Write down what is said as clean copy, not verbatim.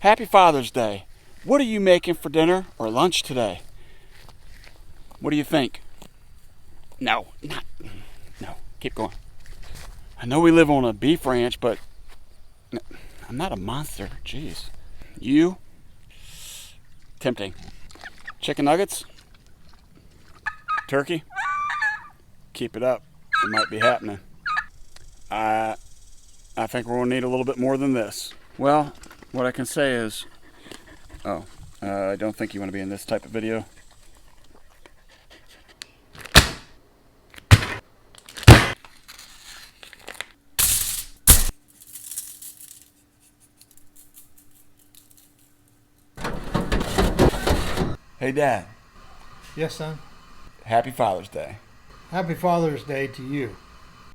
Happy Father's Day. What are you making for dinner or lunch today? What do you think? No, keep going. I know we live on a beef ranch, but I'm not a monster. Jeez. You? Tempting. Chicken nuggets? Turkey? Keep it up. It might be happening. I think we're going to need a little bit more than this. Well, what I can say is... I don't think you want to be in this type of video. Hey, Dad. Yes, son. Happy Father's Day. Happy Father's Day to you.